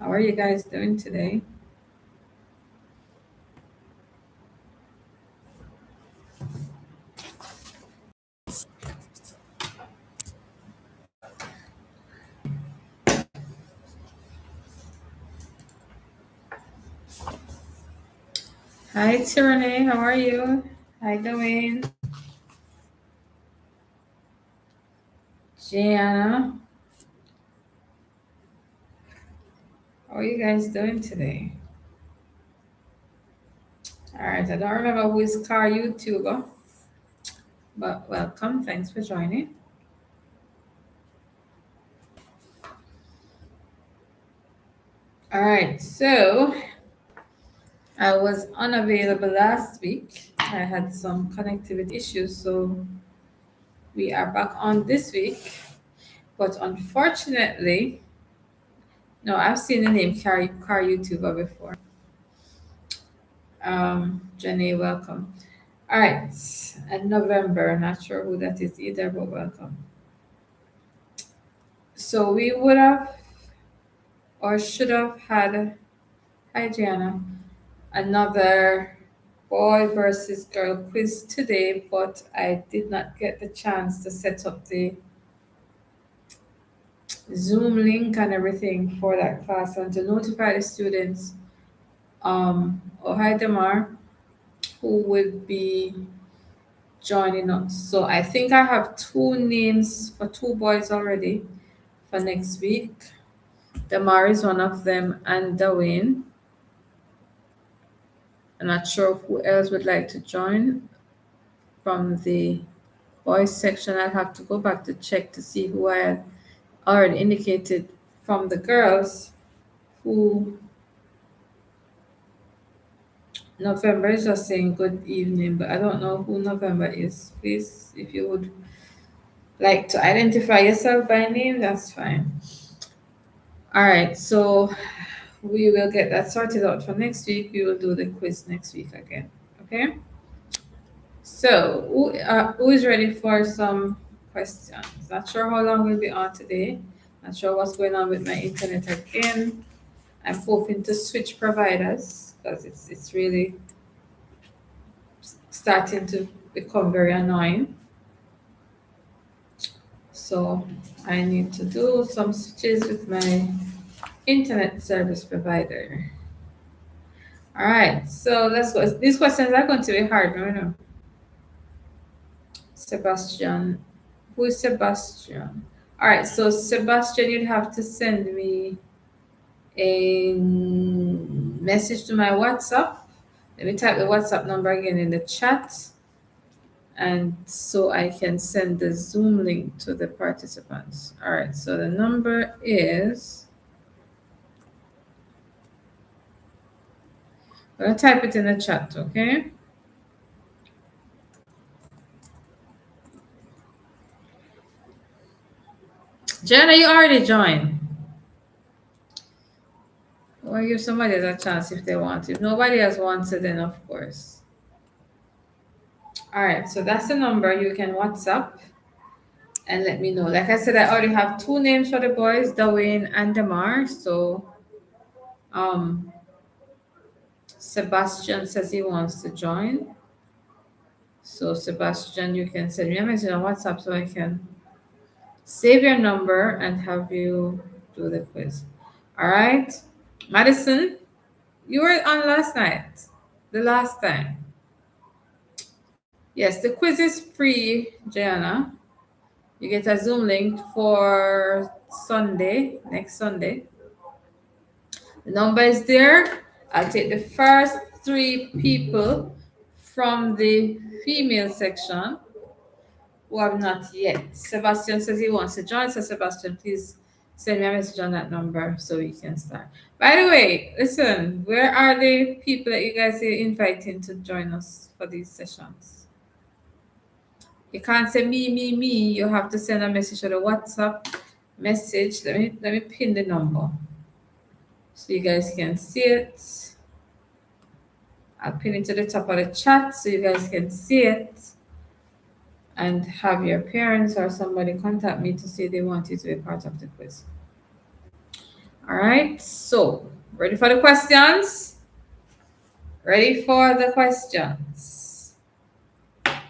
How are you guys doing today? Hi, Tyranny. How are you? Hi, Dwayne. Gianna. How are you guys doing today? All right. I don't remember who is car YouTuber, but welcome. Thanks for joining. All right. So I was unavailable last week. I had some connectivity issues, so we are back on this week. But unfortunately, no, I've seen the name car YouTuber before. Jenny, welcome. All right, and November, not sure who that is either, but welcome. So we would have or should have had, hi Gianna, another boy versus girl quiz today, but I did not get the chance to set up the Zoom link and everything for that class and to notify the students. Oh, hi Demar, who will be joining us. So I think I have two names for two boys already for next week. Damar is one of them, and Dwayne. I'm not sure who else would like to join from the boys section. I'll have to go back to check to see who I had already indicated from the girls who November is just saying good evening, but I don't know who November is. Please, if you would like to identify yourself by name, that's fine. All right, so we will get that sorted out for next week. We will do the quiz next week again. Okay. So who is ready for some questions? Not sure how long we'll be on today. Not sure what's going on with my internet again. I'm hoping to switch providers because it's really starting to become very annoying. So I need to do some switches with my internet service provider. All right, so let's go. These questions are going to be hard, no? Sebastian. Who is Sebastian? All right, so Sebastian, you'd have to send me a message to my WhatsApp. Let me type the WhatsApp number again in the chat. And so I can send the Zoom link to the participants. All right, so the number is, I'm going to type it in the chat, okay? Jenna, you already joined. Or give somebody a chance if they want. If nobody else wants it, then of course. All right, so that's the number. You can WhatsApp and let me know. Like I said, I already have two names for the boys, Dwayne and Damar. So Sebastian says he wants to join. So Sebastian, you can send me a message on WhatsApp so I can save your number and have you do the quiz. All right. Madison, you were on last night, the last time. Yes, the quiz is free, Jana. You get a Zoom link for Sunday, next Sunday. The number is there. I'll take the first three people from the female section who have not yet. Sebastian says he wants to join. So Sebastian, please send me a message on that number so we can start. By the way, listen, where are the people that you guys are inviting to join us for these sessions? You can't say me. You have to send a message to the WhatsApp message. Let me pin the number so you guys can see it. I'll pin it to the top of the chat so you guys can see it. And have your parents or somebody contact me to say they want you to be part of the quiz. All right, so ready for the questions? Ready for the questions? Let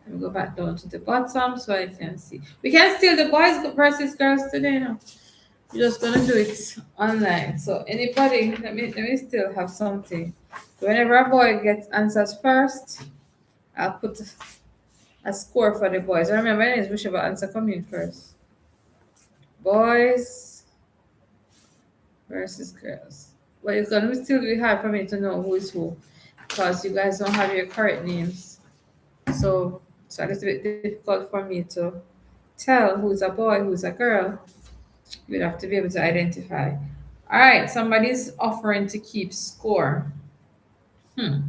me go back down to the bottom so I can see. We can still the boys versus girls today now. We're just gonna do it online. So anybody, let me still have something. Whenever a boy gets answers first, I'll put a score for the boys. Remember, it is whichever answer come in first. Boys versus girls. But it's gonna still be hard for me to know who is who because you guys don't have your correct names. So it's a bit difficult for me to tell who's a boy, who's a girl. You'd have to be able to identify. All right, somebody's offering to keep score. All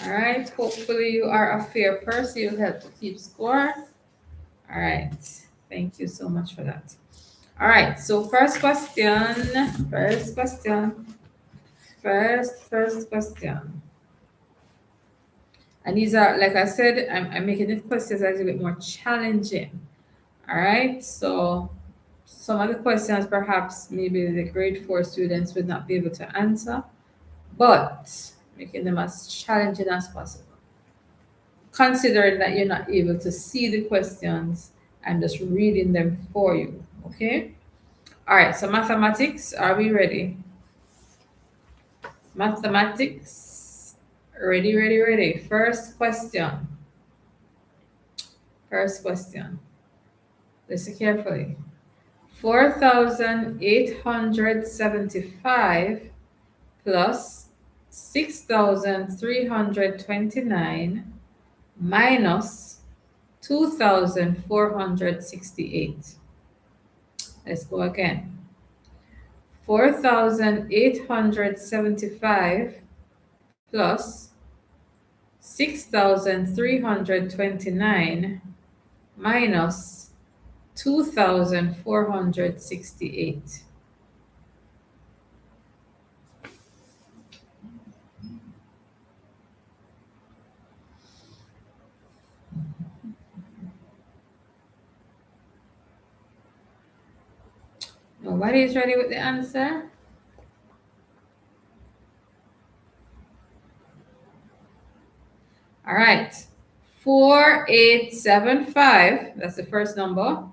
right, hopefully you are a fair person. You'll help to keep score. All right, thank you so much for that. All right, so first question. First question. And these are, like I said, I'm making the questions a little bit more challenging. All right, so some of the questions perhaps maybe the grade 4 students would not be able to answer, but making them as challenging as possible. Considering that you're not able to see the questions, I'm just reading them for you, okay? All right, so mathematics, are we ready? Mathematics, ready. First question. Listen carefully. 4,875 plus 6,329 minus 2,468. Let's go again. 4,875 plus 6,329 minus 2,468. Nobody is ready with the answer? All right. 4,875, that's the first number,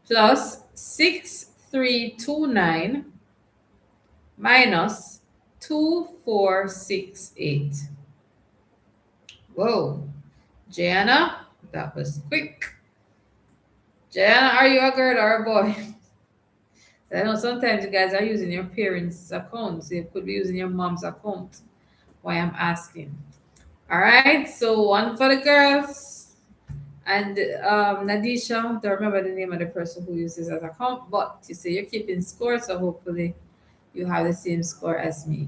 plus 6,329 minus 2,468. Whoa. Jana, that was quick. Jana, are you a girl or a boy? I know sometimes you guys are using your parents' accounts. You could be using your mom's account. Why I'm asking. All right, so one for the girls. And Nadisha, don't remember the name of the person who uses that account, but you say you're keeping score, so hopefully you have the same score as me.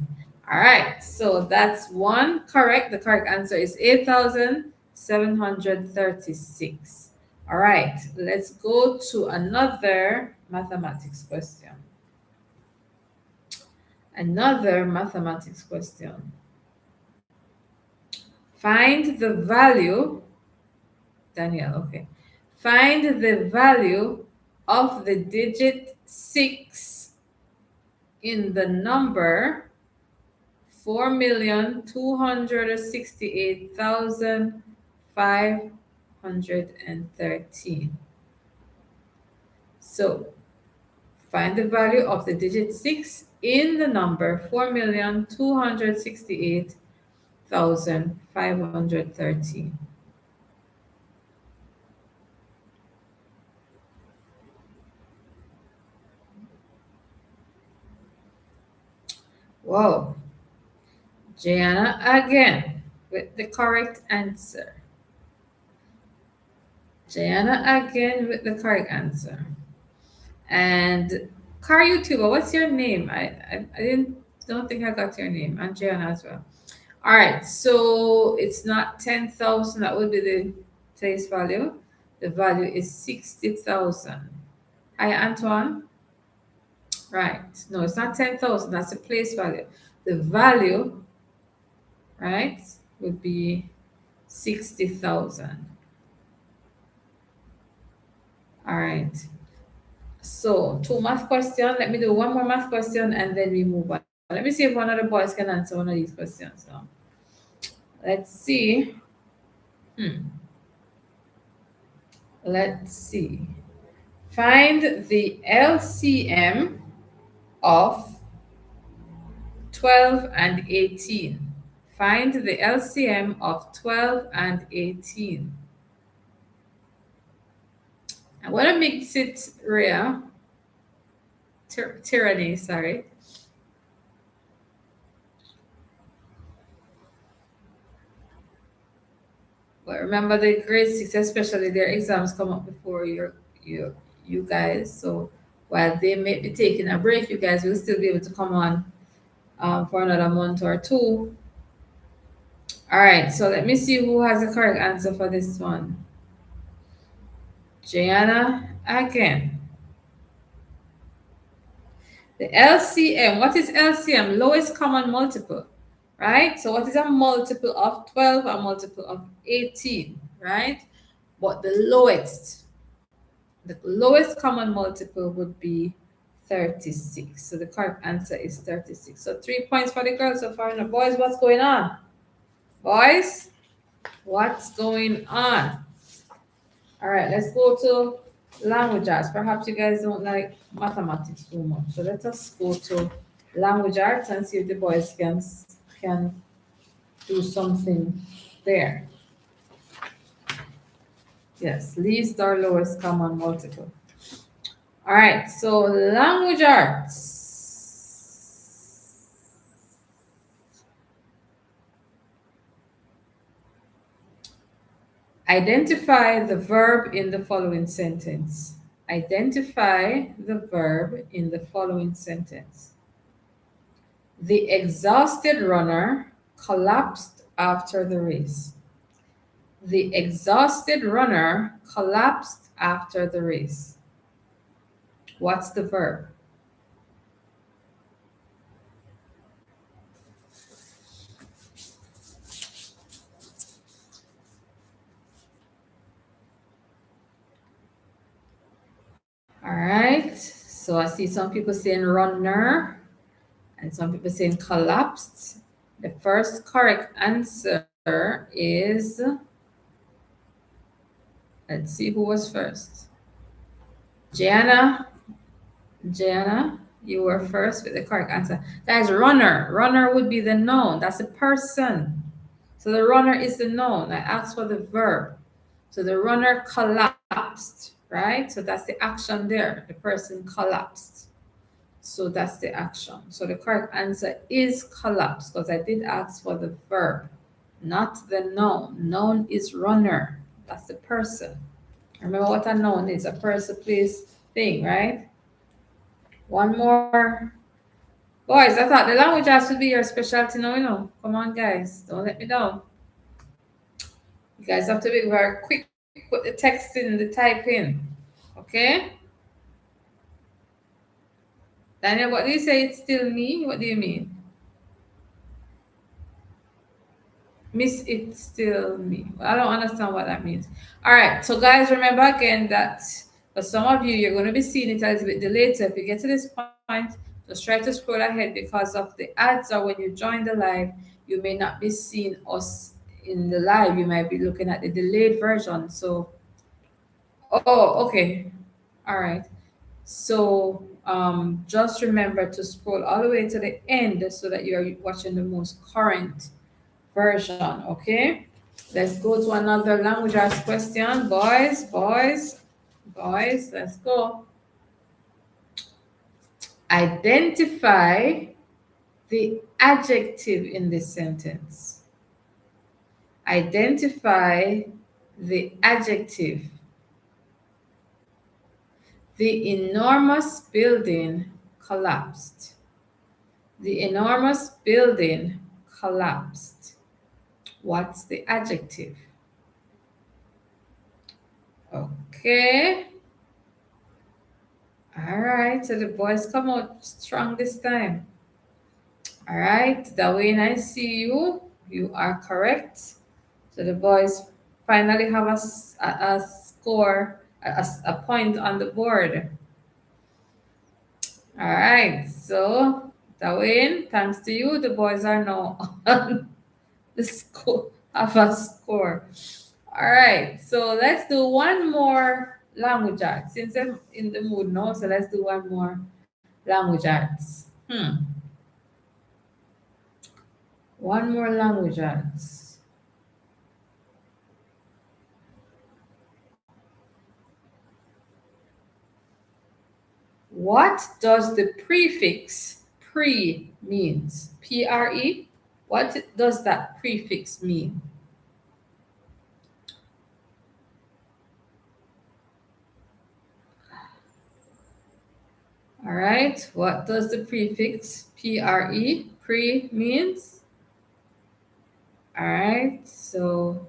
All right, so that's one correct. The correct answer is 8,736. All right, let's go to another mathematics question. Find the value, Danielle, okay. Find the value of the digit 6 in the number 4,268,513. So find the value of the digit 6 in the number 4,268,513. Whoa. Jana again with the correct answer. And Car YouTuber, what's your name? Don't think I got your name. And Jana as well. All right, so it's not 10,000. That would be the place value. The value is 60,000. Hi, Antoine. Right. No, it's not 10,000. That's the place value. The value, right, would be 60,000. All right. So, two math question. Let me do one more math question and then we move on. Let me see if one of the boys can answer one of these questions now. Let's see. Let's see. Find the LCM of 12 and 18. Find the LCM of 12 and 18. I want to mix it rare. Tyranny, sorry. But remember the grade 6, especially their exams come up before you guys. So while they may be taking a break, you guys will still be able to come on for another month or two. All right, so let me see who has the correct answer for this one. Gianna again. The LCM, what is LCM? Lowest common multiple, right? So what is a multiple of 12? A multiple of 18, right? But the lowest common multiple would be 36. So the correct answer is 36. So 3 points for the girls so far. Now, boys, what's going on? Boys, what's going on? All right, let's go to language arts. Perhaps you guys don't like mathematics too much. So let us go to language arts and see if the boys can do something there. Yes, least or lowest common multiple. All right, so language arts. Identify the verb in the following sentence. Identify the verb in the following sentence. The exhausted runner collapsed after the race. The exhausted runner collapsed after the race. What's the verb? All right. So I see some people saying runner and some people saying collapsed. The first correct answer is, let's see who was first. Jana, you were first with the correct answer. Guys, runner. Runner would be the noun. That's a person. So the runner is the noun. I asked for the verb. So the runner collapsed, right? So that's the action there. The person collapsed. So that's the action. So the correct answer is collapse because I did ask for the verb, not the noun. Noun is runner. That's the person. Remember what a noun is, a person, place, thing, right? One more. Boys, I thought the language has to be your specialty now, you know. Come on, guys. Don't let me down. You guys have to be very quick. Put the text in, the type in. Okay? Daniel, what do you say? It's still me? What do you mean? Miss, it's still me. I don't understand what that means. All right. So, guys, remember again that for some of you, you're going to be seeing it a little bit delayed. So, if you get to this point, just try to scroll ahead because of the ads, or when you join the live, you may not be seeing us in the live. You might be looking at the delayed version. So, oh, okay. All right. So just remember to scroll all the way to the end so that you're watching the most current version, okay? Let's go to another language arts question. Boys, let's go. Identify the adjective in this sentence. Identify the adjective. The enormous building collapsed. The enormous building collapsed. What's the adjective? Okay. All right. So the boys come out strong this time. All right. Dawayne, I see you. You are correct. So the boys finally have a score, a point on the board. All right. So, Dwayne, thanks to you, the boys are now on the score have a score. All right. So let's do one more language arts. Since I'm in the mood now, so let's do one more language arts. One more language arts. What does the prefix pre means? Pre? What does that prefix mean? All right. What does the prefix pre means? All right. So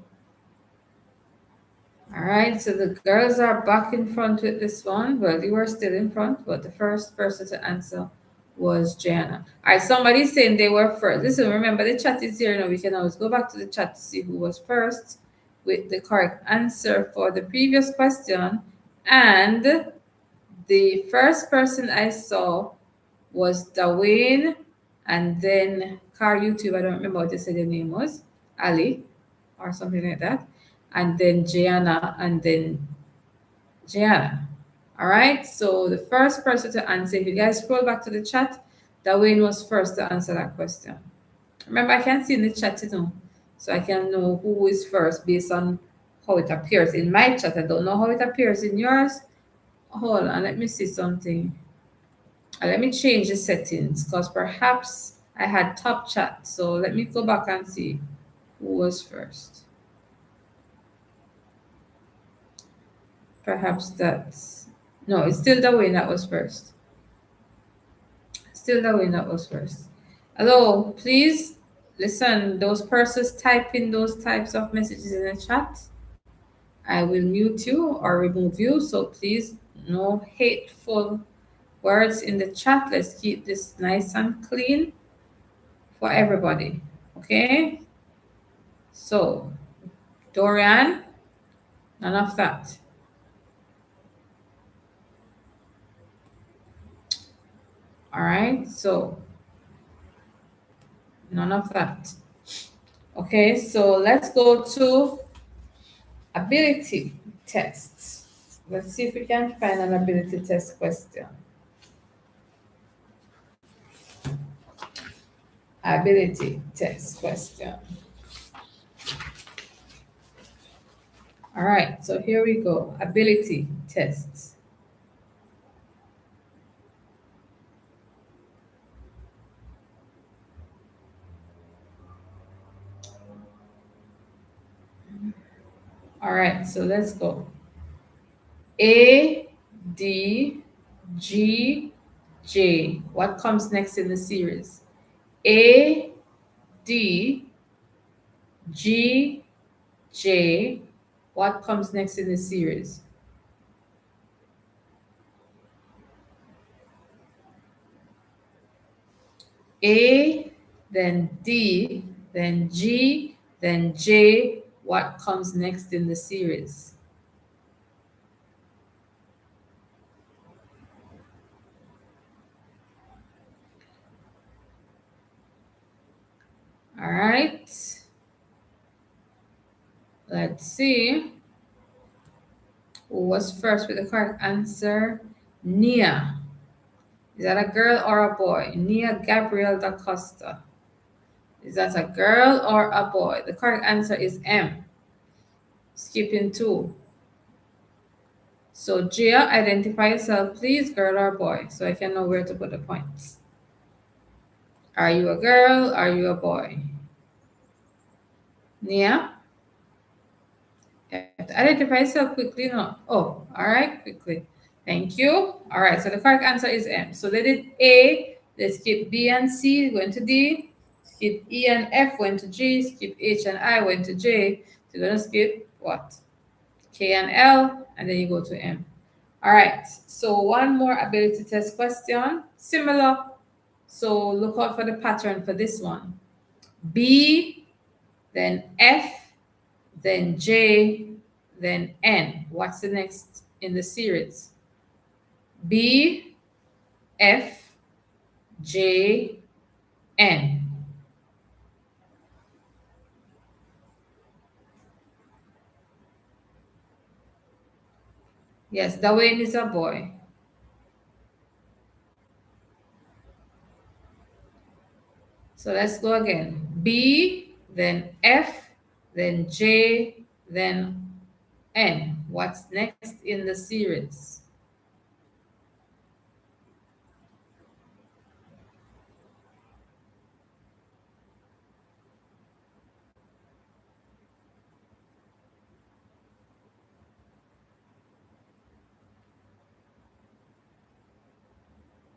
the girls are back in front with this one. Well, you were still in front, but the first person to answer was Jana. All right, somebody's saying they were first. Listen, remember the chat is here now. We can always go back to the chat to see who was first with the correct answer for the previous question. And the first person I saw was Dwayne, and then Car YouTube. I don't remember what they said their name was. Ali or something like that. And then Gianna, and then Gianna. All right. So the first person to answer, if you guys scroll back to the chat, Dwayne was first to answer that question. Remember, I can see in the chat, so I can know who is first based on how it appears in my chat. I don't know how it appears in yours. Hold on, let me see something. Let me change the settings because perhaps I had top chat. So let me go back and see who was first. Perhaps that's no, it's still Dwayne that was first. Still Dwayne that was first. Hello, please listen. Those persons typing those types of messages in the chat, I will mute you or remove you. So please, no hateful words in the chat. Let's keep this nice and clean for everybody. Okay? So, Dorian, none of that. All right? So, none of that. Okay, so let's go to ability tests. Let's see if we can find an ability test question. Ability test question. All right, so here we go. Ability tests. All right, so let's go. A, D, G, J. What comes next in the series? A, D, G, J. What comes next in the series? A, then D, then G, then J. What comes next in the series? All right. Let's see. Who was first with the correct answer? Nia. Is that a girl or a boy? Nia Gabriel da Costa. Is that a girl or a boy? The correct answer is M. Skipping 2. So Gia, identify yourself, please, girl or boy, so I can know where to put the points. Are you a girl? Are you a boy? Nia? You have to identify yourself quickly. No. Oh, all right, quickly. Thank you. All right, so the correct answer is M. So they did A, they skip B and C, went to D, skip E and F, went to G, skip H and I, went to J. So you're going to skip what? K and L, and then you go to M. All right, so one more ability test question, similar. So look out for the pattern for this one. B, then F, then J, then N. What's the next in the series? B, F, J, N. Yes, Dwayne is a boy. So let's go again. B, then F, then J, then N. What's next in the series?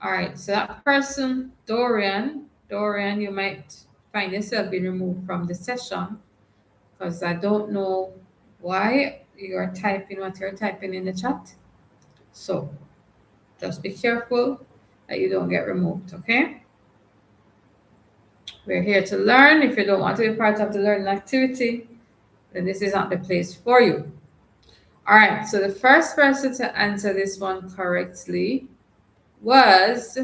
All right, so that person, Dorian, you might find yourself being removed from the session because I don't know why you're typing what you're typing in the chat. So just be careful that you don't get removed, okay? We're here to learn. If you don't want to be part of the learning activity, then this is not the place for you. All right, so the first person to answer this one correctly was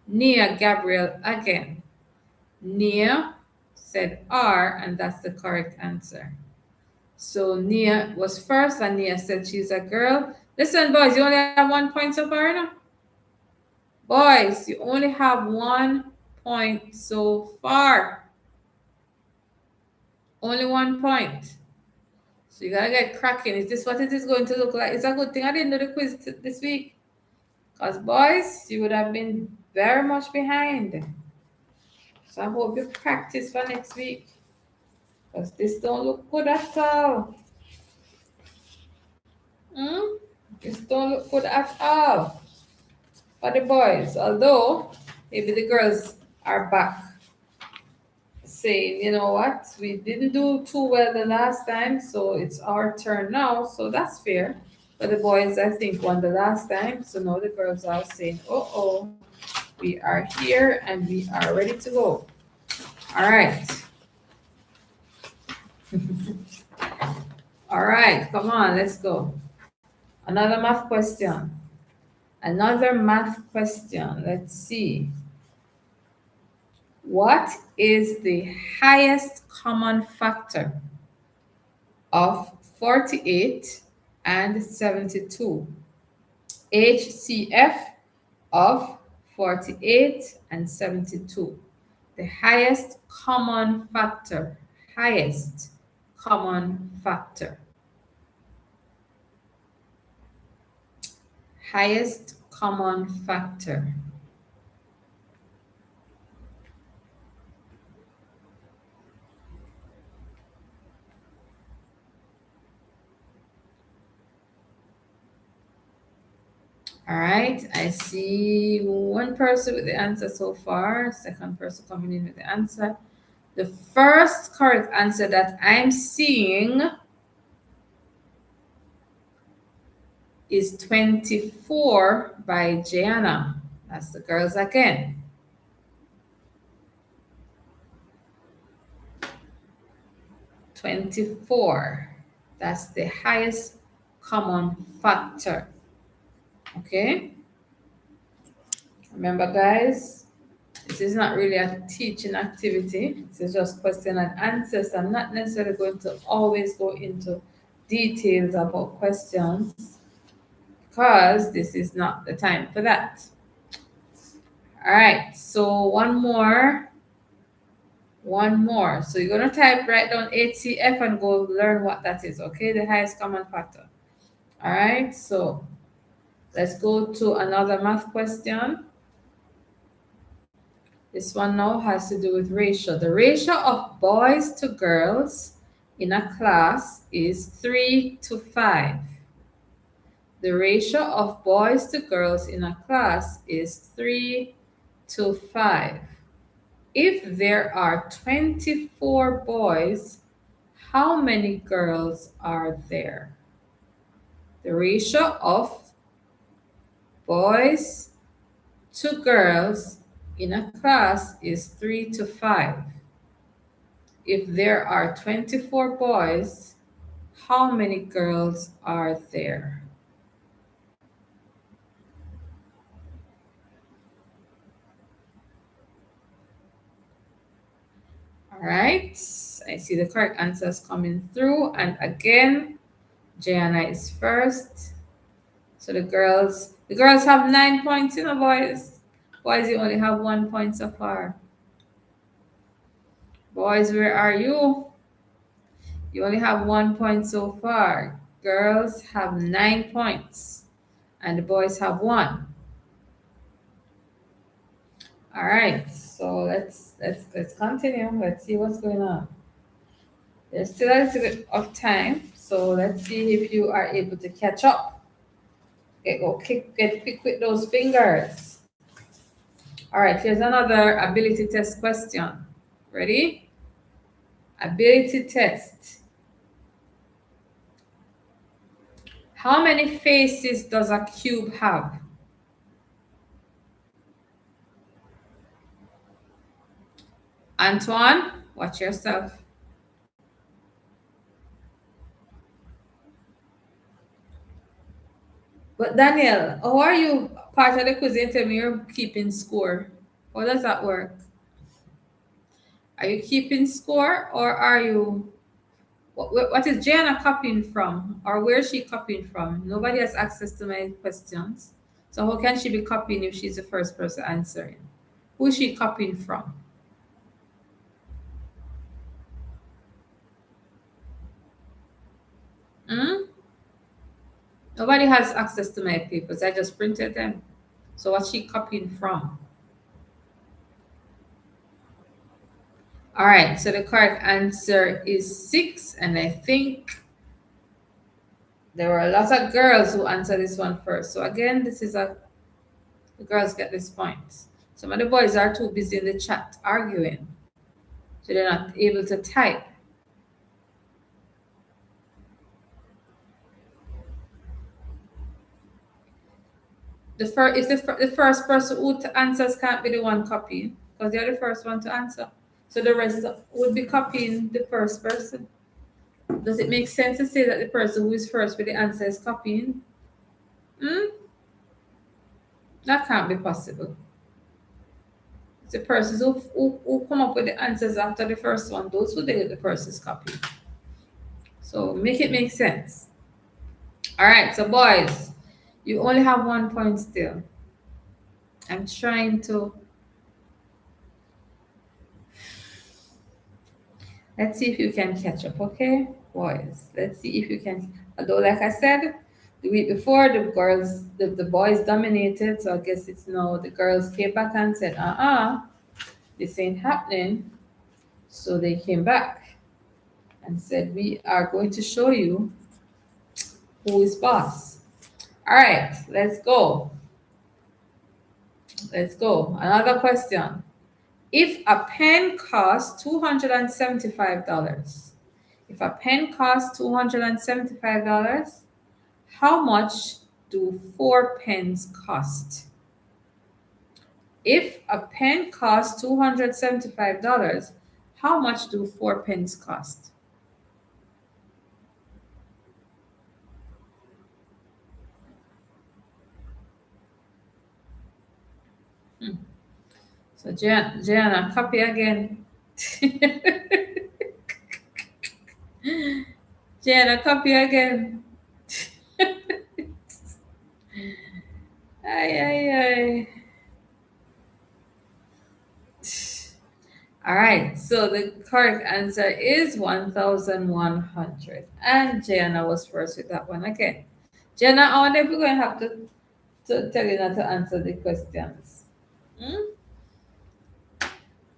Nia Gabriel again. Nia said R, and that's the correct answer. So Nia was first, and Nia said she's a girl. Listen, boys, you only have 1 point so far now. Boys, you only have 1 point so far. Only 1 point. So you gotta get cracking. Is this what it is going to look like? It's a good thing I didn't do the quiz this week. Because, boys, you would have been very much behind. So I hope you practice for next week. Because this don't look good at all. This don't look good at all for the boys. Although, maybe the girls are back saying, you know what, we didn't do too well the last time, so it's our turn now. So that's fair. But the boys, I think, won the last time. So now the girls are saying, oh, we are here and we are ready to go. All right. All right, come on, let's go. Another math question. Let's see. What is the highest common factor of 48 and 72? HCF of 48 and 72. The highest common factor. Highest common factor. Highest common factor. All right, I see one person with the answer so far, second person coming in with the answer. The first correct answer that I'm seeing is 24 by Gianna. That's the girls again. 24. That's the highest common factor. Okay? Remember, guys, this is not really a teaching activity. This is just question and answers. I'm not necessarily going to always go into details about questions because this is not the time for that. All right, so one more. So you're going to write down HCF and go learn what that is, okay? The highest common factor. All right, so let's go to another math question. This one now has to do with ratio. The ratio of boys to girls in a class is 3 to 5. The ratio of boys to girls in a class is 3 to 5. If there are 24 boys, how many girls are there? The ratio of boys to girls in a class is 3 to 5. If there are 24 boys, how many girls are there? All right. I see the correct answers coming through. And again, Jana is first. So the girls have 9 points, boys. Boys, you only have 1 point so far. Boys, where are you? You only have 1 point so far. Girls have 9 points, and the boys have one. All right. So let's continue. Let's see what's going on. There's still a little bit of time, so let's see if you are able to catch up. Get quick with those fingers. All right, here's another ability test question. Ready? Ability test. How many faces does a cube have? Antoine, watch yourself. But Daniel, how are you part of the quiz and tell me you're keeping score? How does that work? Are you keeping score or are you what is Jana copying from, or where is she copying from? Nobody has access to my questions. So how can she be copying if she's the first person answering? Who is she copying from? Hmm? Nobody has access to my papers. I just printed them. So what's she copying from? All right, so the correct answer is 6, and I think there were a lot of girls who answered this one first. So again, the girls get this point. Some of the boys are too busy in the chat arguing, so they're not able to type. The first person who answers can't be the one copying because they're the first one to answer. So the rest would be copying the first person. Does it make sense to say that the person who is first with the answer is copying? Hmm? That can't be possible. It's the persons who come up with the answers after the first one, those who did the person's copy. So make it make sense. All right, so boys, you only have 1 point still. I'm trying to. Let's see if you can catch up, okay? Boys, let's see if you can. Although, like I said, the week before, the boys dominated, so I guess it's now the girls came back and said, this ain't happening. So they came back and said, we are going to show you who is boss. All right, let's go. Let's go. Another question. If a pen costs $275, if a pen costs $275, how much do 4 pens cost? If a pen costs $275, how much do 4 pens cost? So Jana, copy again. Jana, copy again. Ay, ay, ay. All right, so the correct answer is 1,100. And Jana was first with that one again. Jana, I wonder if we're going to have to tell you not to answer the questions. Hmm?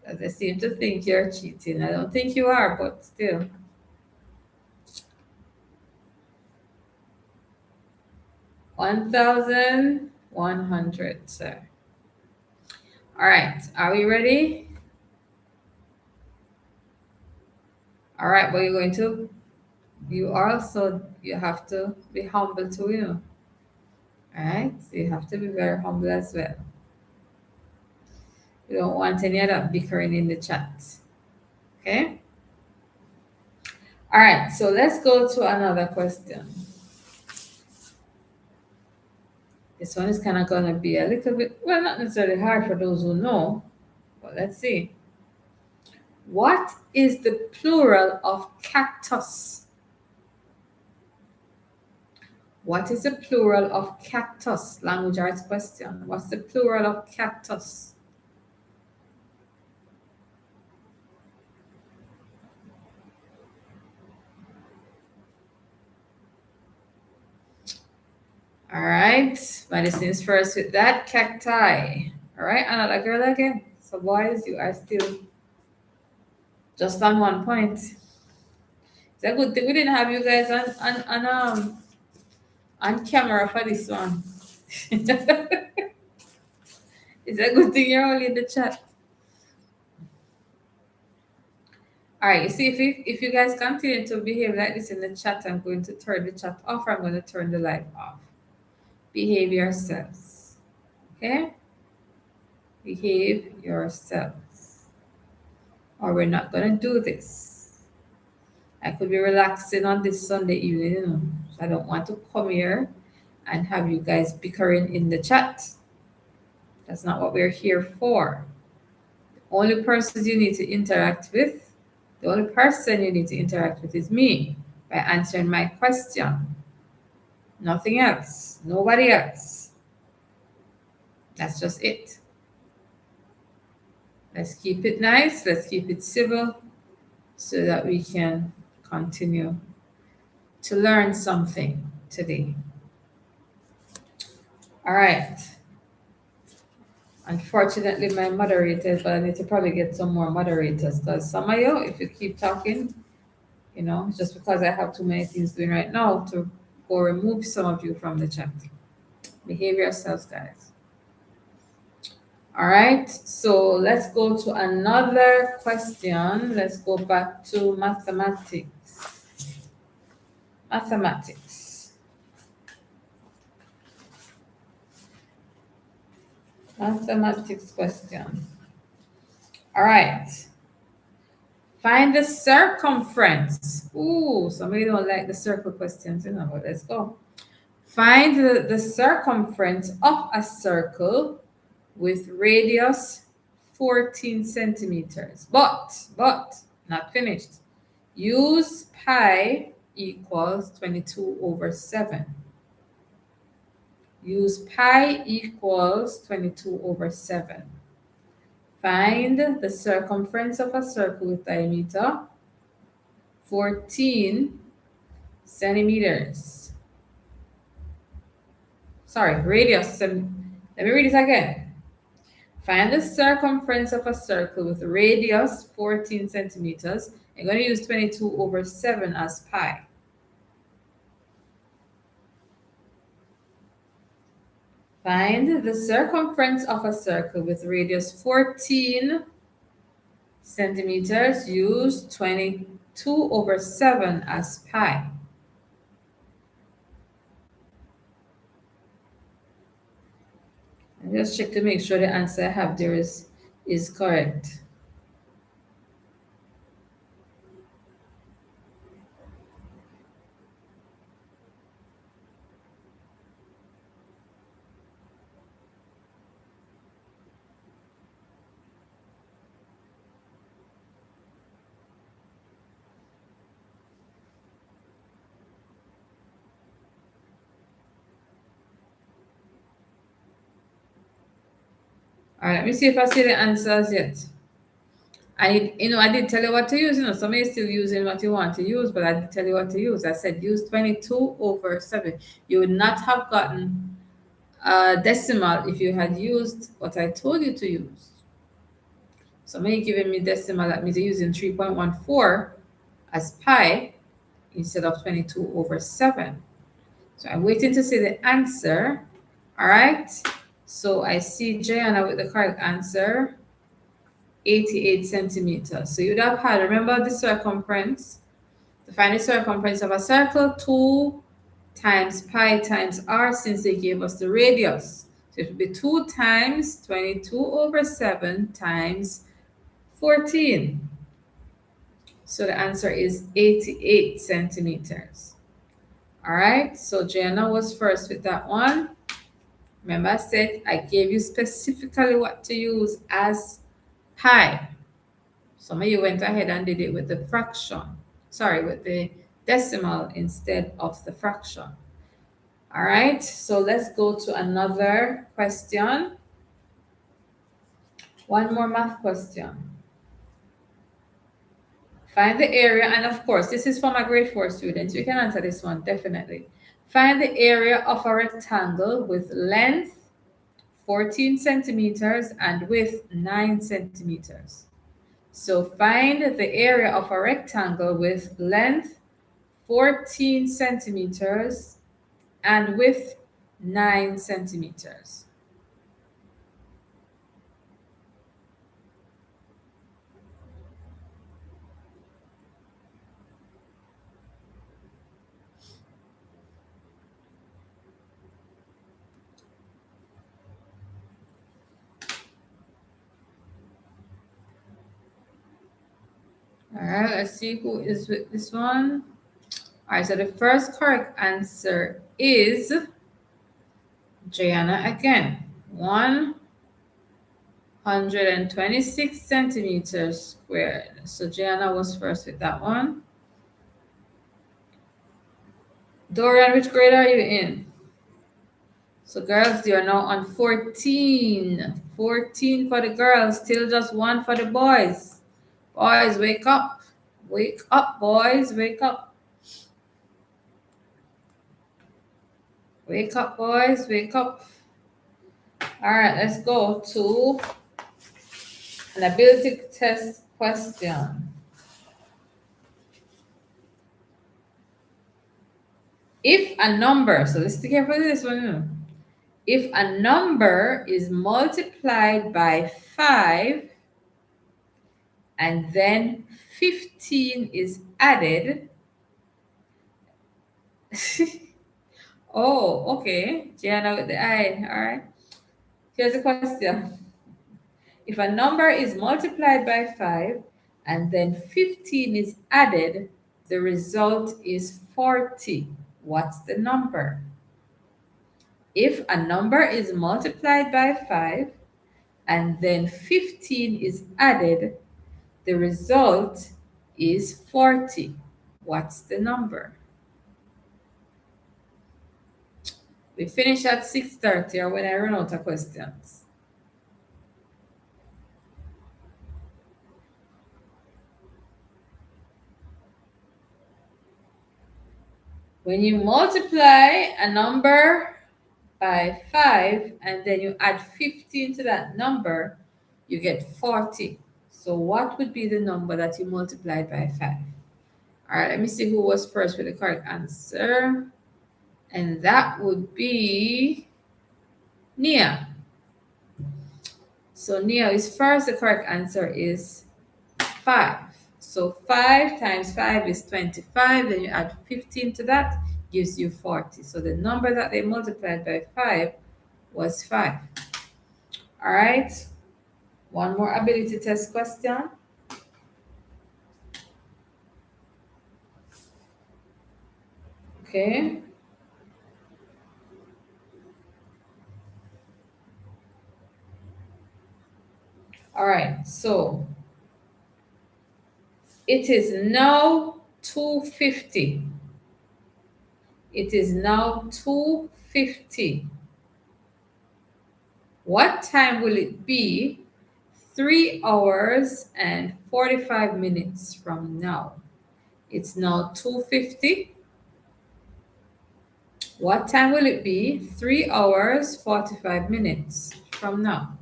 They seem to think you're cheating. I don't think you are, but still. 1,100, sir. All right, are we ready? All right, but you have to be humble too. All right, so you have to be very humble as well. We don't want any of that bickering in the chat. Okay? All right, so let's go to another question. This one is kind of going to be a little bit, well, not necessarily hard for those who know, but let's see. What is the plural of cactus? What is the plural of cactus? Language arts question. What's the plural of cactus? All right. Medicine's first with that. Cacti. All right. Another girl again. So boys, you are still just on 1 point. It's a good thing we didn't have you guys on camera for this one. It's a good thing you're only in the chat. All right, you see, if you guys continue to behave like this in the chat, I'm going to turn the chat off, or I'm going to turn the live off. Behave yourselves. Okay? Behave yourselves. Or we're not going to do this. I could be relaxing on this Sunday evening, you know. So I don't want to come here and have you guys bickering in the chat. That's not what we're here for. The only persons you need to interact with, the only person you need to interact with is me by answering my question. Nothing else. Nobody else. That's just it. Let's keep it nice. Let's keep it civil so that we can continue to learn something today. All right. Unfortunately, my moderators, but I need to probably get some more moderators because some of you, if you keep talking, you know, just because I have too many things doing right now to go remove some of you from the chat. Behave yourselves, guys. All right, so let's go to another question. Let's go back to mathematics. Mathematics. Mathematics question. All right. Find the circumference. Ooh, somebody don't like the circle questions, you know, but let's go. Find the circumference of a circle with radius 14 centimeters. But, not finished. Use pi equals 22 over 7. Use pi equals 22 over 7. Find the circumference of a circle with diameter 14 centimeters. Sorry, radius. Let me read it again. Find the circumference of a circle with radius 14 centimeters. I'm going to use 22 over 7 as pi. Find the circumference of a circle with radius 14 centimeters. Use 22 over 7 as pi. And just check to make sure the answer I have there is correct. All right, let me see if I see the answers yet. I did tell you what to use. Some of you still using what you want to use, but I did tell you what to use. I said use 22 over 7. You would not have gotten a decimal if you had used what I told you to use. So when you're giving me decimal, that means you're using 3.14 as pi instead of 22 over 7. So I'm waiting to see the answer. All right. So I see Jayana with the correct answer, 88 centimeters. So you'd have had, remember the circumference. To find the circumference of a circle, 2 times pi times r, since they gave us the radius. So it would be 2 times 22 over 7 times 14. So the answer is 88 centimeters. All right, so Jayana was first with that one. Remember I said I gave you specifically what to use as pi. Some of you went ahead and did it with the fraction. Sorry, with the decimal instead of the fraction. All right, so let's go to another question. One more math question. Find the area, and of course, this is for my grade 4 students. You can answer this one, definitely. Find the area of a rectangle with length 14 centimeters and width 9 centimeters. So find the area of a rectangle with length 14 centimeters and width 9 centimeters. All right, let's see who is with this one. All right, so the first correct answer is Gianna again. 126 centimeters squared. So Gianna was first with that one. Dorian, which grade are you in? So girls, you are now on 14. 14 for the girls, still just 1 for the boys. Boys, wake up. Wake up, boys, wake up. Wake up, boys, wake up. All right, let's go to an ability test question. If a number, so let's be careful with this one. If a number is multiplied by 5 and then 15 is added. Oh, okay. Gianna with the eye. All right. Here's the question. If a number is multiplied by 5 and then 15 is added, the result is 40. What's the number? If a number is multiplied by 5 and then 15 is added, the result is 40. What's the number? We finish at 6:30 or when I run out of questions. When you multiply a number by 5 and then you add 15 to that number, you get 40. So what would be the number that you multiplied by 5? All right, let me see who was first with the correct answer. And that would be Nia. So Nia is first. The correct answer is 5. So 5 times 5 is 25. Then you add 15 to that, gives you 40. So the number that they multiplied by 5 was 5. All right. One more ability test question. Okay. All right. So it is now 2:50. It is now 2:50. What time will it be 3 hours and 45 minutes from now? It's now 2:50. What time will it be 3 hours 45 minutes from now?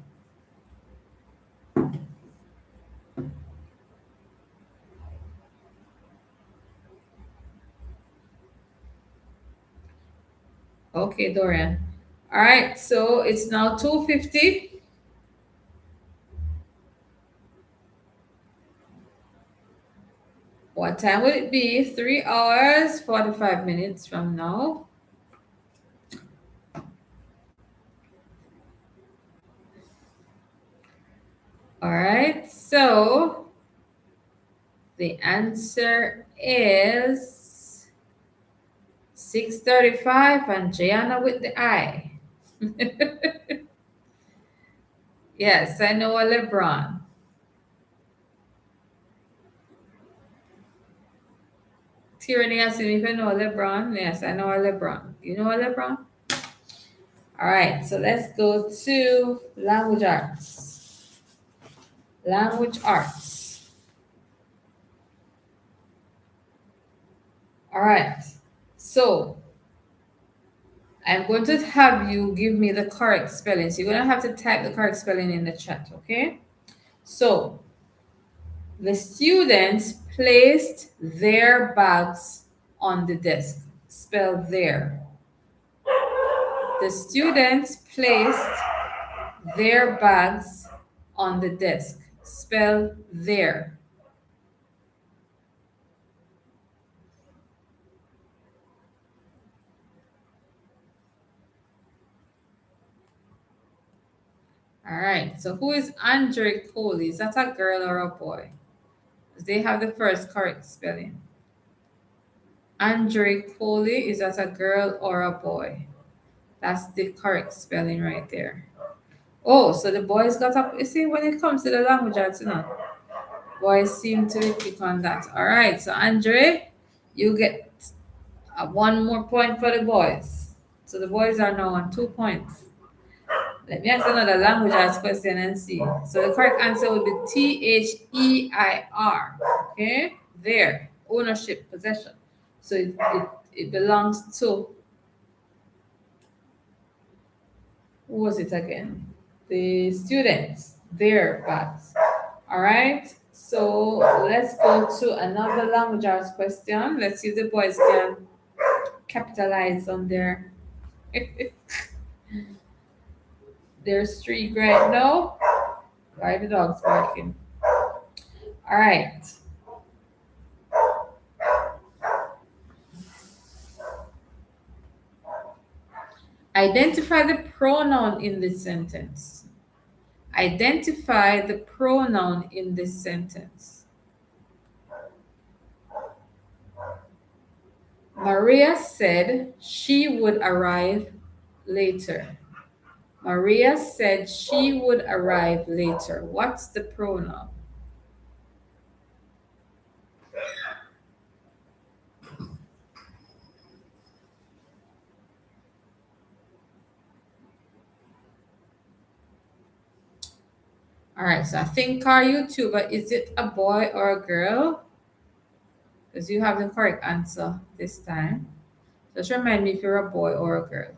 Okay, Dorian. All right, so it's now 2:50. What time will it be 3 hours 45 minutes from now? All right, so the answer is 6:35 and Gianna with the eye. Yes, I know a LeBron. Tyranny asking me if I know LeBron. Yes, I know LeBron. You know LeBron? All right, so let's go to language arts. Language arts. All right, so I'm going to have you give me the correct spelling. So you're going to have to type the correct spelling in the chat, okay? So the students placed their bags on the desk. Spell there. The students placed their bags on the desk. Spell there. All right. So who is Andre Coley? Is that a girl or a boy? They have the first correct spelling. Andre Coley, is that a girl or a boy? That's the correct spelling right there. Oh, so the boys got up. You see, when it comes to the language arts, boys seem to be quick on that. All right. So Andre, you get one more point for the boys. So the boys are now on 2 points. Let me ask another language arts question and see. So the correct answer would be THEIR. Okay, there, ownership, possession. So it belongs to, who was it again? The students, their bags. All right. So let's go to another language arts question. Let's see if the boys can capitalize on their their streak right now. Why the dog's barking? All right. Identify the pronoun in this sentence. Identify the pronoun in this sentence. Maria said she would arrive later. Maria said she would arrive later. What's the pronoun? All right, so I think our YouTuber, is it a boy or a girl? Because you have the correct answer this time. Just remind me if you're a boy or a girl.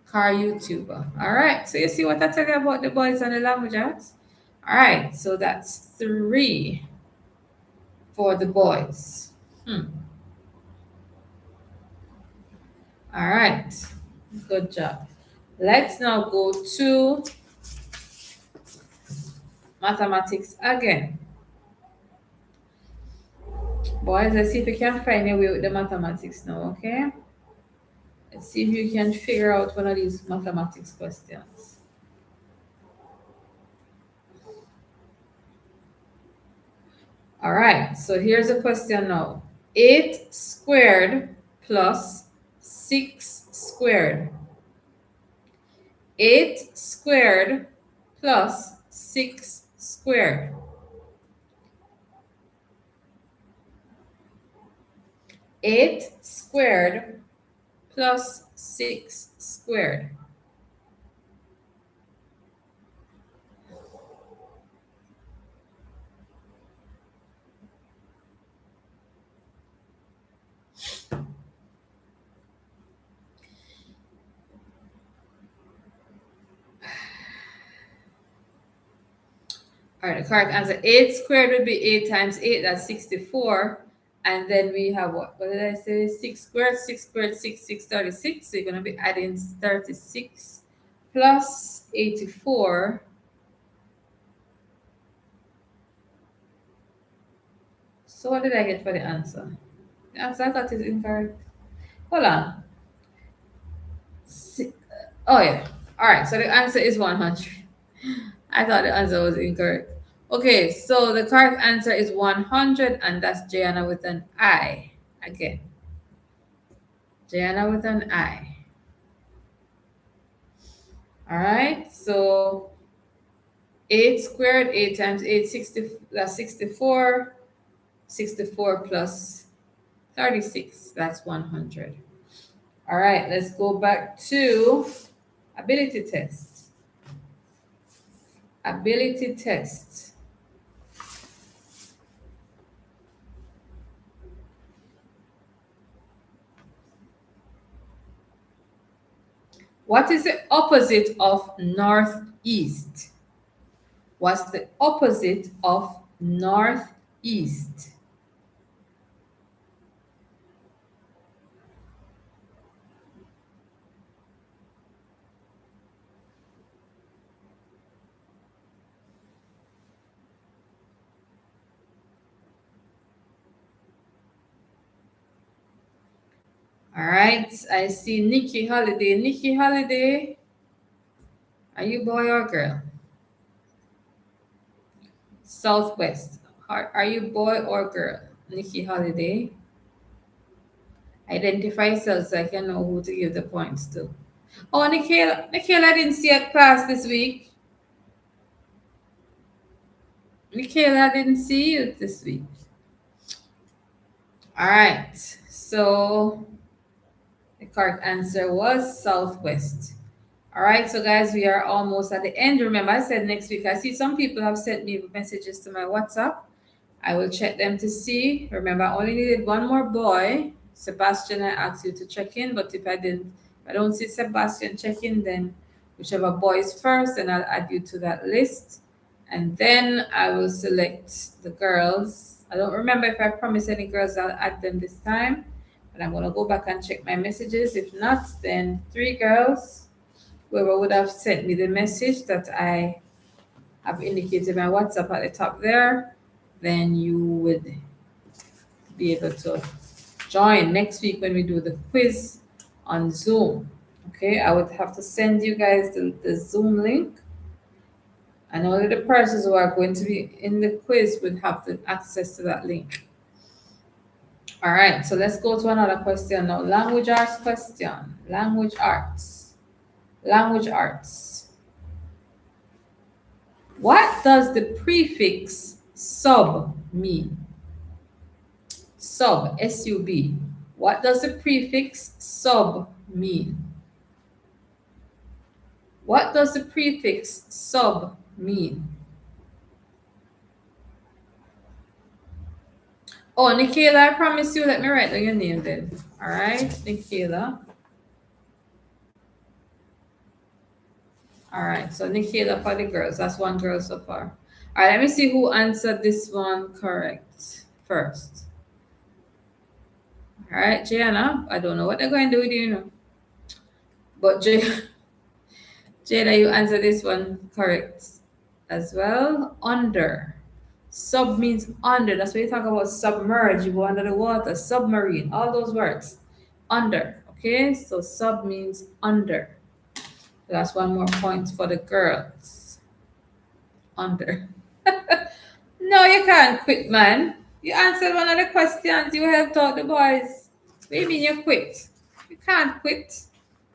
Car YouTuber. All right, so you see what I tell you about the boys and the language arts? All right, so that's 3 for the boys. All right, good job. Let's now go to mathematics again. Boys, let's see if you can find a way with the mathematics now, okay? Let's see if you can figure out one of these mathematics questions. All right, so here's a question now. 8 squared plus 6 squared. 8 squared plus 6 squared. 8 squared plus 6 squared. All right, the correct answer, 8 squared would be 8 times 8, that's 64. And then we have what did I say? 6 squared, 6 squared, 6, 6, 36. So you're going to be adding 36 plus 84. So what did I get for the answer? The answer I got is incorrect. Hold on. Oh, yeah. All right, so the answer is 100. I thought the answer was incorrect. Okay, so the correct answer is 100, and that's Jana with an I again. Jana with an I. All right, so 8 squared, 8 times 8, 60, that's 64. 64 plus 36, that's 100. All right, let's go back to ability test. Ability test. What is the opposite of northeast? What's the opposite of northeast? All right, I see Nikki Holiday. Nikki Holiday, are you boy or girl? Southwest. Are you boy or girl? Nikki Holiday. Identify yourself so I can know who to give the points to. Oh, Nikhil, I didn't see at class this week. Nikhil, I didn't see you this week. All right, so the correct answer was Southwest. All right, so guys, we are almost at the end. Remember, I said next week. I see some people have sent me messages to my WhatsApp. I will check them to see. Remember, I only needed one more boy. Sebastian, I asked you to check in, but if I don't see Sebastian check in, then whichever boy is first, then I'll add you to that list. And then I will select the girls. I don't remember if I promised any girls I'll add them this time, but I'm gonna go back and check my messages. If not, then 3 girls. Whoever would have sent me the message that I have indicated my WhatsApp at the top there, then you would be able to join next week when we do the quiz on Zoom. Okay, I would have to send you guys the Zoom link, and only the persons who are going to be in the quiz would have the access to that link. All right, so let's go to another question now. Language arts question. Language arts. Language arts. What does the prefix sub mean? Sub, S-U-B. What does the prefix sub mean? What does the prefix sub mean? Oh, Nikayla, I promise you, let me write down your name then. All right, Nikayla. All right, so Nikayla for the girls. That's one girl so far. All right, let me see who answered this one correct first. All right, Jana, I don't know what they're going to do with you, you know. But Jada, you answered this one correct as well. Under. Sub means under. That's why you talk about submerge. You go under the water. Submarine. All those words. Under. Okay? So sub means under. So that's one more point for the girls. Under. No, you can't quit, man. You answered one of the questions. You helped out the boys. What do you mean you quit? You can't quit.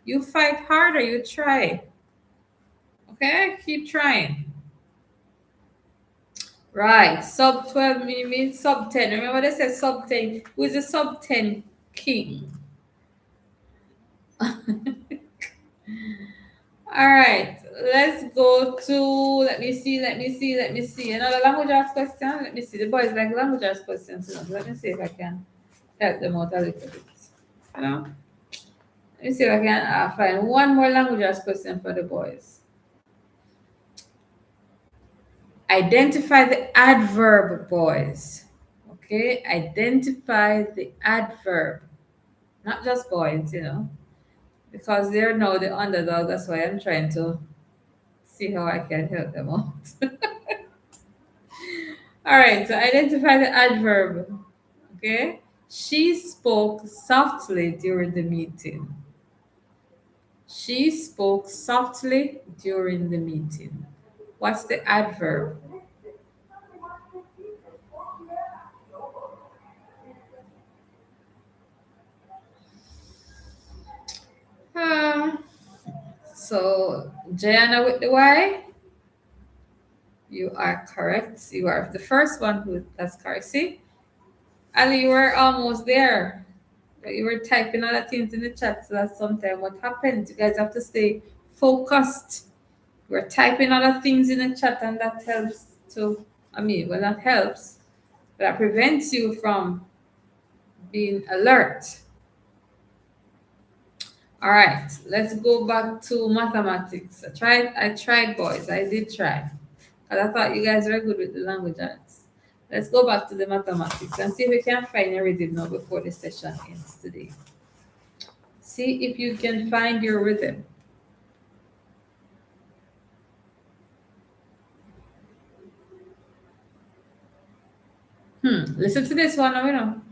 You fight harder. You try. Okay? Keep trying. Right. Sub 12 means sub 10. Remember they said sub 10. Who is the sub 10 king? All right. Let's go to, let me see. Another language arts question. Let me see. The boys like language arts questions. So let me see if I can help them out a little bit. You know? Let me see if I can find one more language arts question for the boys. Identify the adverb, boys. Okay, identify the adverb. Not just boys, you know, because they're now the underdog. That's why I'm trying to see how I can help them out. All right, so identify the adverb. Okay, she spoke softly during the meeting. She spoke softly during the meeting. What's the adverb? So Jana with the Y. You are correct. You are the first one that's correct. See, Ali, you were almost there. You were typing other things in the chat, so that's sometimes what happens. You guys have to stay focused. We're typing other things in the chat, and that helps to, well, that helps, but that prevents you from being alert. All right, let's go back to mathematics. I tried, boys. I did try. Because I thought you guys were good with the language arts. Let's go back to the mathematics and see if we can find a rhythm now before the session ends today. See if you can find your rhythm. Listen to this one now,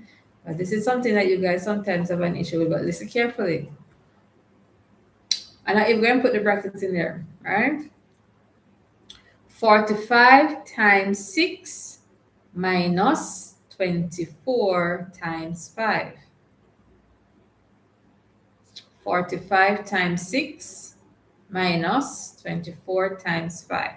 But this is something that you guys sometimes have an issue with, but listen carefully. And I'm going to put the brackets in there, right? 45 times 6 minus 24 times 5. 45 times 6 minus 24 times 5.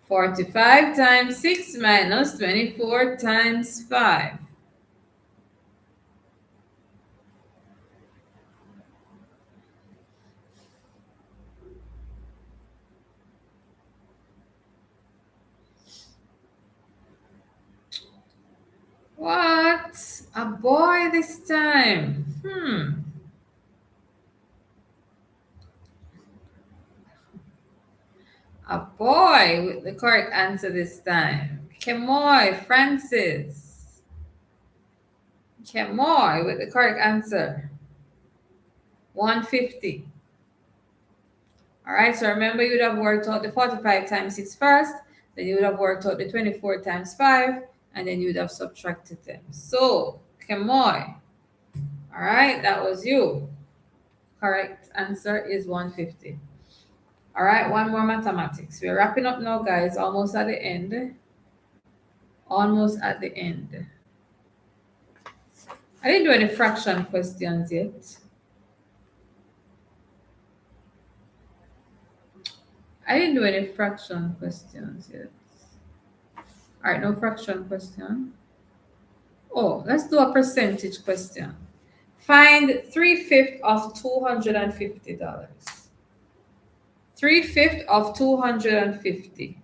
45 times 6 minus 24 times 5. What? A boy this time. A boy with the correct answer this time. Kemoy Francis. Kemoy with the correct answer. 150. All right, so remember you would have worked out the 45 times 6 first, then you would have worked out the 24 times 5, and then you would have subtracted them. So, Kemoy. All right, that was you. Correct answer is 150. All right, one more mathematics. We're wrapping up now, guys. Almost at the end. Almost at the end. I didn't do any fraction questions yet. I didn't do any fraction questions yet. All right, no fraction question. Oh, let's do a percentage question. Find 3/5 of $250. 3/5 of 250.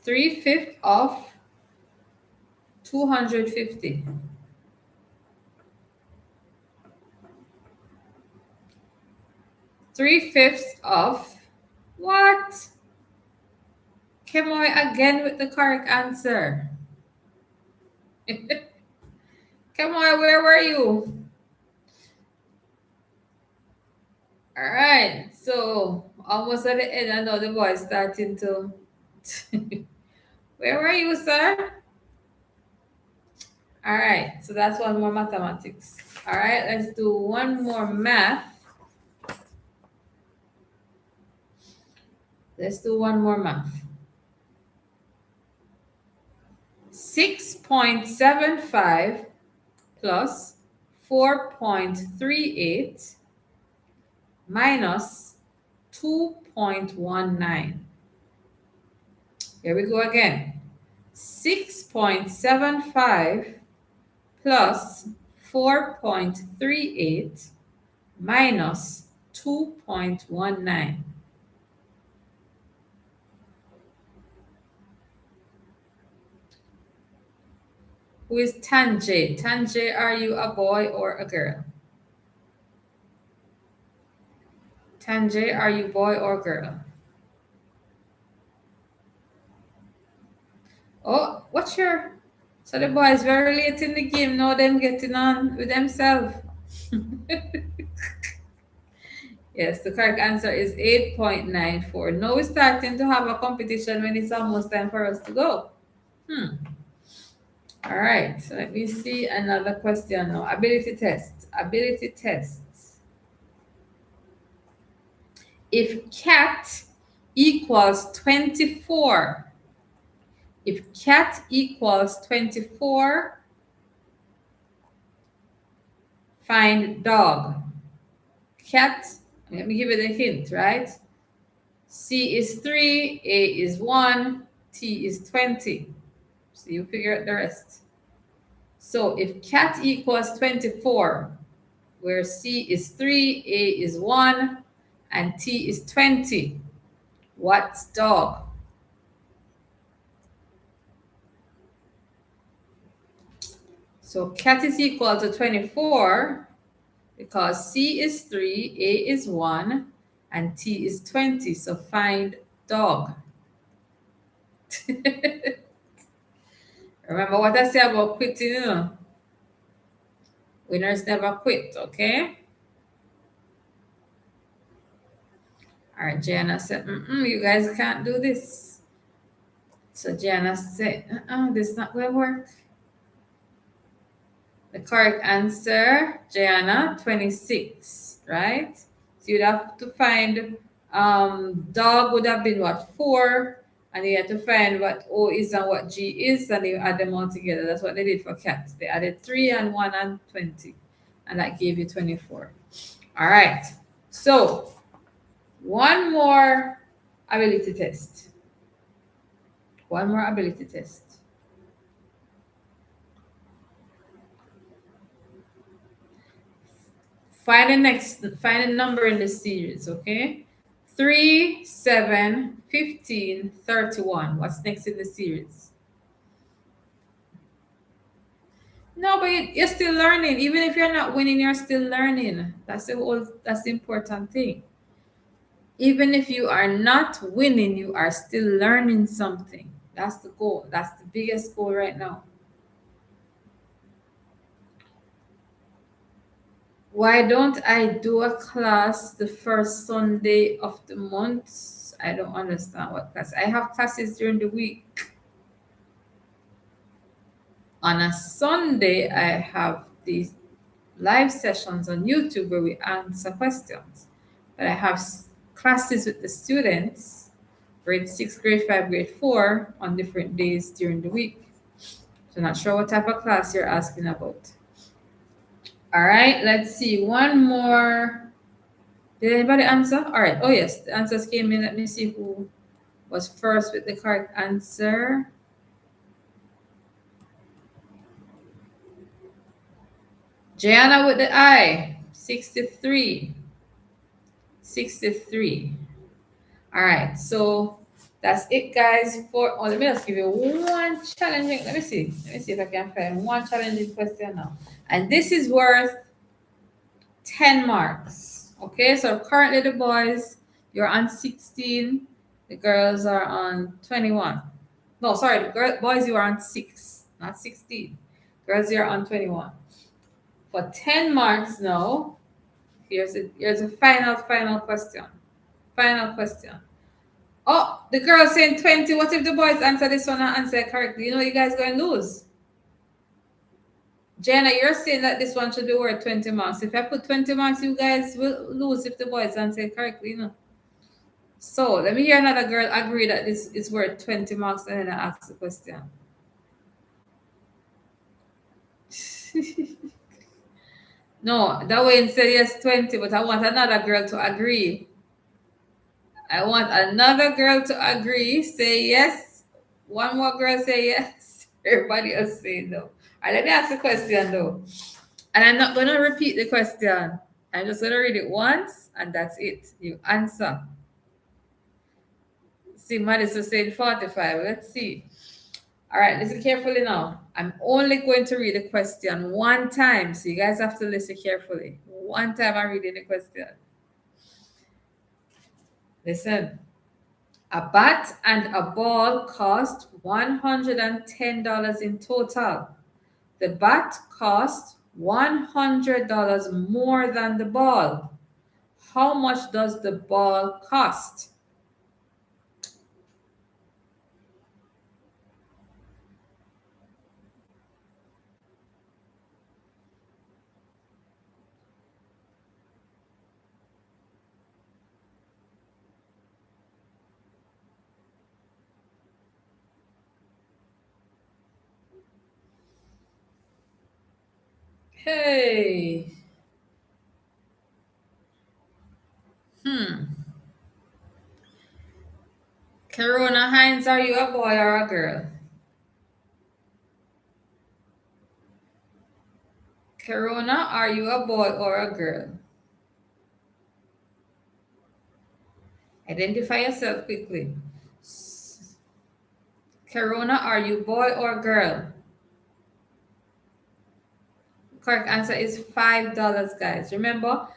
3/5 of 250. 3/5 of what? Kemoy again with the correct answer. Kemoy, where were you? All right, so almost at the end, I know the boys starting to. Where were you, sir? All right, so that's one more mathematics. All right, let's do one more math. Let's do one more math. 6.75 plus 4.38 minus 2.19. Here we go again. 6.75 plus 4.38 minus 2.19. Who is Tanjay? Tanjay, are you a boy or a girl? Tanjay, are you boy or girl? Oh, what's your... So the boys very late in the game, now them getting on with themselves. Yes, the correct answer is 8.94. Now we're starting to have a competition when it's almost time for us to go. All right, so let me see another question now. Ability test. Ability tests. If cat equals 24, if cat equals 24, find dog. Cat, let me give you the hint, right? C is 3, A is 1, T is 20. So you figure out the rest. So if cat equals 24, where C is 3, A is 1, and T is 20, what's dog? So cat is equal to 24 because C is 3, A is 1, and T is 20. So find dog. Remember what I said about quitting, you know? Winners never quit, okay? All right, Jana said, you guys can't do this. So Jana said, this is not going to work. The correct answer, Jana, 26, right? So you'd have to find, dog would have been what, 4, and you had to find what O is and what G is, and you add them all together. That's what they did for cats. They added 3 and 1 and 20, and that gave you 24. All right, so one more ability test. One more ability test. Find a number in the series, okay? 3, 7, 15, 31. What's next in the series? No, but you're still learning. Even if you're not winning, you're still learning. That's the important thing. Even if you are not winning, you are still learning something. That's the goal. That's the biggest goal right now. Why don't I do a class the first Sunday of the month? I don't understand what class. I have classes during the week. On a Sunday, I have these live sessions on YouTube where we answer questions. But I have classes with the students, grade 6, grade 5, grade 4, on different days during the week. So not sure what type of class you're asking about. All right, let's see. One more. Did anybody answer? All right. Oh, yes. The answers came in. Let me see who was first with the correct answer. Jana with the I. 63. 63. All right. So that's it, guys. Let me just give you one challenging. Let me see. Let me see if I can find one challenging question now. And this is worth 10 marks. Okay. So currently the boys, you're on 16. The girls are on 21. No, sorry, boys, you are on 6, not 16. Girls, you're on 21. For 10 marks now, here's a final question. Final question. Oh, the girl saying 20. What if the boys answer this one and answer correctly? You know you guys going to lose. Jenna, you're saying that this one should be worth 20 marks. If I put 20 marks, you guys will lose if the boys answer correctly, you know. So let me hear another girl agree that this is worth 20 marks and then I ask the question. No, that way said yes 20, but I want another girl to agree. I want another girl to agree, say yes. One more girl say yes. Everybody else say no. All right, let me ask the question though. And I'm not going to repeat the question. I'm just going to read it once and that's it. You answer. See, Madison said 45. Let's see. All right, listen carefully now. I'm only going to read the question one time, so you guys have to listen carefully. One time I'm reading the question. Listen. A bat and a ball cost $110 in total. The bat cost $100 more than the ball. How much does the ball cost? Hey. Corona Hines, are you a boy or a girl? Corona, are you a boy or a girl? Identify yourself quickly. Corona, are you boy or girl? Correct answer is $5, guys. Remember,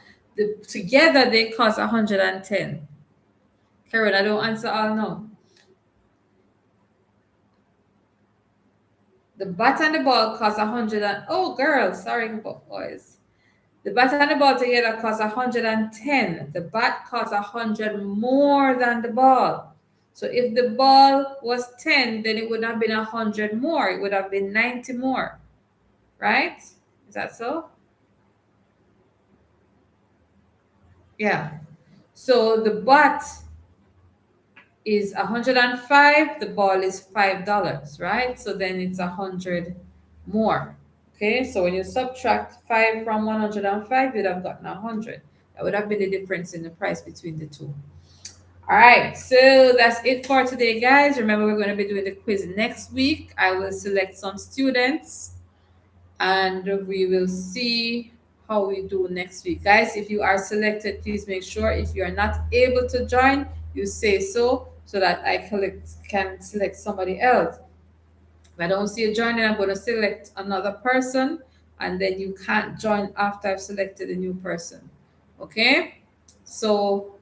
together they cost 110. Corona, don't answer all no. The bat and the ball cost 100 and oh girls, sorry boys. The bat and the ball together cost 110. The bat cost 100 more than the ball. So if the ball was 10, then it would have been 100 more. It would have been 90 more. Right? Is that so? Yeah. So the bat is 105, the ball is $5, right? So then it's 100 more. Okay, so when you subtract 5 from 105, you'd have gotten 100. That would have been the difference in the price between the two. All right, so that's it for today, guys. Remember, we're going to be doing the quiz next week. I will select some students and we will see how we do next week. Guys, if you are selected, please make sure if you are not able to join, you say so that I can select somebody else. If I don't see you joining, I'm going to select another person, and then you can't join after I've selected a new person. Okay? So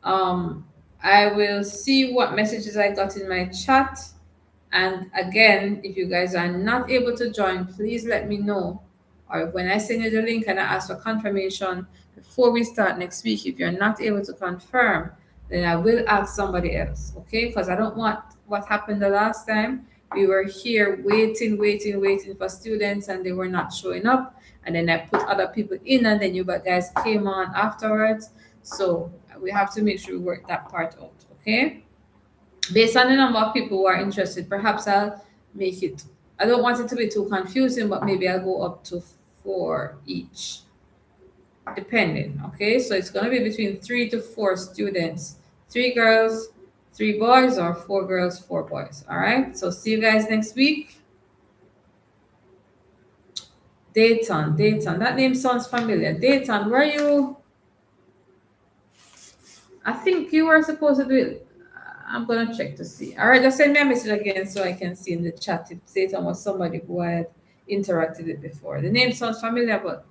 I will see what messages I got in my chat. And again, if you guys are not able to join, please let me know. Or when I send you the link and I ask for confirmation before we start next week, if you're not able to confirm, then I will ask somebody else, okay? Because I don't want what happened the last time. We were here waiting for students and they were not showing up. And then I put other people in and then you guys came on afterwards. So we have to make sure we work that part out, okay? Based on the number of people who are interested, perhaps I'll make it, I don't want it to be too confusing, but maybe I'll go up to 4 each, depending. Okay, so it's going to be between 3 to 4 students, 3 girls, 3 boys, or 4 girls, 4 boys. All right, so see you guys next week. Dayton, that name sounds familiar. Dayton, were you, I think you were supposed to do it. I'm gonna check to see. All right, just send me a message again so I can see in the chat if Satan was somebody who I had interacted with before. The name sounds familiar, but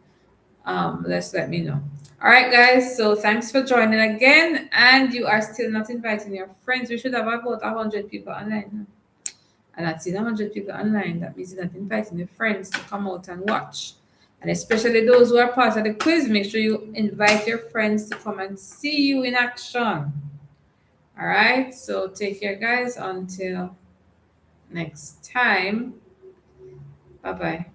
let's let me know. All right, guys. So thanks for joining again. And you are still not inviting your friends. We should have about 100 people online. And that's 100 people online. That means you're not inviting your friends to come out and watch. And especially those who are part of the quiz, make sure you invite your friends to come and see you in action. All right, so take care, guys. Until next time. Bye-bye.